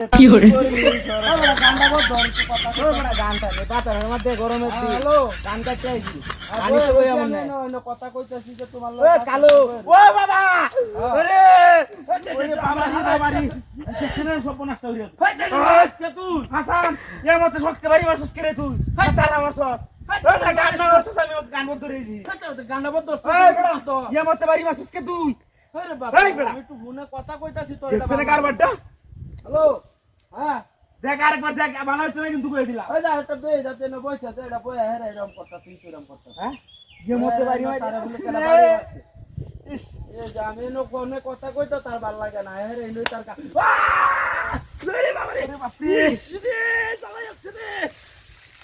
কি হরে গানটা বল ধর একটু কথা কই বড় গানটা নে পাতার মধ্যে গরমের দিন হ্যালো গানটা চাইছি আমি আমি তো কই এমন না কথা কইতাছি যে তোমার ওই কালো ও বাবা আরে ওরে বাবারি দেখছেন সব নষ্ট হইলো কে তুই হাসান এর মতে শক্তি বাড়ি মারছস করে তুই তারা মারছস ওটা গান মারছস আমি গান বন্ধ রে দি গানটা বল দোস্ত এই বড় এর মতে বাড়ি মারছস কে তুই আরে বাবা এই বেটা। আমি একটু ফোনে কথা কইতাছি তো দেখছেন কারবারটা হ্যালো হ্যাঁ দেখ আরেকবার দেখ বানাইছ না কিন্তু কই দিলা ওই যা একটা বে যাতে না বইছে এটা বই হেরে এরকম করতা তুই এরকম করতা হ্যাঁ এর মতে বাড়ি তারা বলে কেন মারছস বাড়ি আছে ইস এ জানে নো কোনে কথা কইতো তার ভাল লাগে না হেরে ইনু তার কা রে বাবা রে ইস রে চালাই যাচ্ছে রে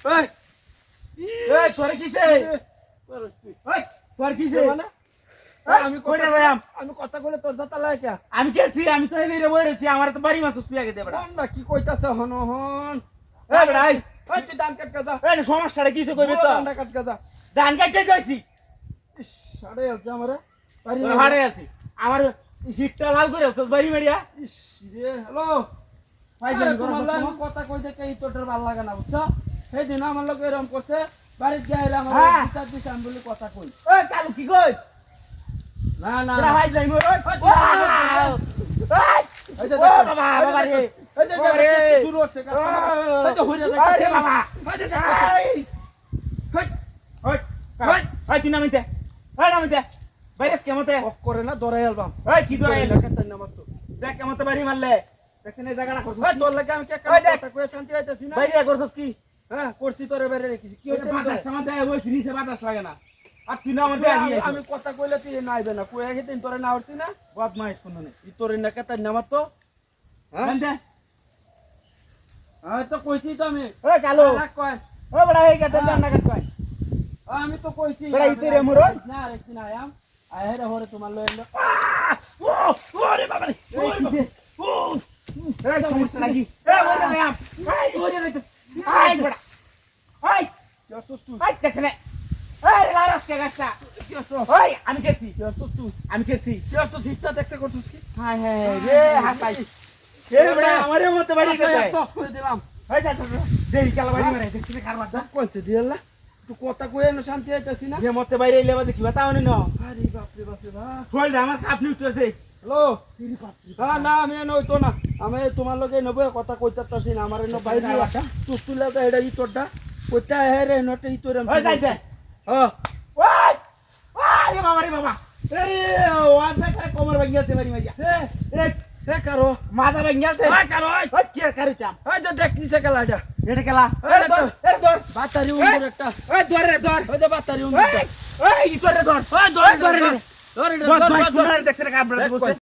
এই এই তোরে কিছে করস তুই ওই তোর কিছে মানে আমি কই রে ভাইয়াম আমি কথা কইলে তোর জাতা লাগে কে আমি কেছি আমি তো এবারে বই রইছি আমার তো বাড়ি মারছস তুই আগে দে বড়া না কি কইতাছে হন হন এই বড়া এই ওই তুই দান কাট কাজা এই সমস্যাটা কিছে কইবে তো দান কাট কাজা ধান কাটতে যাইছি ইস সাড়ে আছে আমারে পারি তোর হাড়ে আছি আমার হিটটা লাল করে তোর বাড়ি মারিয়া ইস রে হ্যালো ভাই আরে তোমার লাগে কথা কইতে কে তোর ভাল লাগে না বুঝছো সেই দিন আমার লোক এরকম করছে বাড়িতে যাইলে আমার হ্যাঁ। বিচার দিছে আমি বলি কথা কই ওই কালু কি কই না না তোরা ভাই যাই মোর ওই এই যে ও বাবা বাবা রে এই যে বাবা রে শুরু হচ্ছে কাজ এই যে হইরা আরে যাচ্ছে বাবা এই যে এই ওই ওই ওই তুই নামিতে ওই নামিতে বাইরেস কেমতে অফ করে না ধরে অ্যালবাম ওই কি ধরে লেখাতেন না মাত্র দেখ কেমতে বাড়ি মারলে দেখছিস এই জায়গাটা করছিস ভাই তোর লাগে আমি কে ওই দেখ। কথা কই শান্তি হইতাছি না বাইরে করছিস কি হ্যাঁ করছি তোরে বাইরে রেখেছি কি হইছে বাতাস টামা দেয় ওই নিচে বাতাস লাগে না আর তুই না আমাদের আগিয়ে আমি কথা কইলে তুই না আইবে না কই আগে দিন তোরে না উঠছি না বদমাইশ কোন নেই ই তোরে না কেতান না মাত্র হ্যাঁ জানতে হ্যাঁ তো কইছি তো আমি ওই কালো রাখ কয় ও বড়া এই কাতে জান না কাট কই আমি তো কইছি বেড়া ইতে রে মুরো না রে কি না আম আহেরে হরে তোমার লইল ও ওরে বাবা রে এই কিছে ও এই সমস্যা লাগি এই ওরে আম এই ওরে রে এই বড়া এই কেসস তুই এই দেখছনে এই লারাস কে গাছটা কেসস ওই আমি কেছি কেসস তুই আমি কেছি কেসস সিটটা দেখতে করছিস কি হায় হায় রে হাসাই এই বড়া আমারে মত বাড়ি গেছে কেসস করে দিলাম এই যা দেই কালা বাড়ি মারে দেখছিস কারবার দা কোনছে দিলা তুই কথা কইে না শান্তি আইতাছি না যে মতে বাইরে এলে বাদে কিবা তাও না আরে বাপ রে বাপ ফল দে আমার কাপ নিউটছে হ্যালো হ্যাঁ না আমি নইতো না আমি তোমার লগে নেব কথা কইতাছি না আমার এনে বাইরে তুই তুলে তো এটা ই তোরটা কইতা হেরে নটে ই তোরম ওই যাইতে হ্যাঁ ওই ওই বাবা রে বাবা আরে ওয়াজা করে কোমর ভাঙিয়াছে বাড়ি মারিয়া এ কারো মাথা ভাঙিয়াছে ওই কারো ওই কি কারু চাম ওই তো দেখ নিছে খেলা এটা এটা কেলা এ ধর বাতারি উন্দর একটা ওই ধর রে ধর ওই যে বাতারি উন্দর ওই ই ধর রে ধর ওই ধর ধর ধর রে ধর ধর ধর ধর দেখছ রে কাবড়া বলতে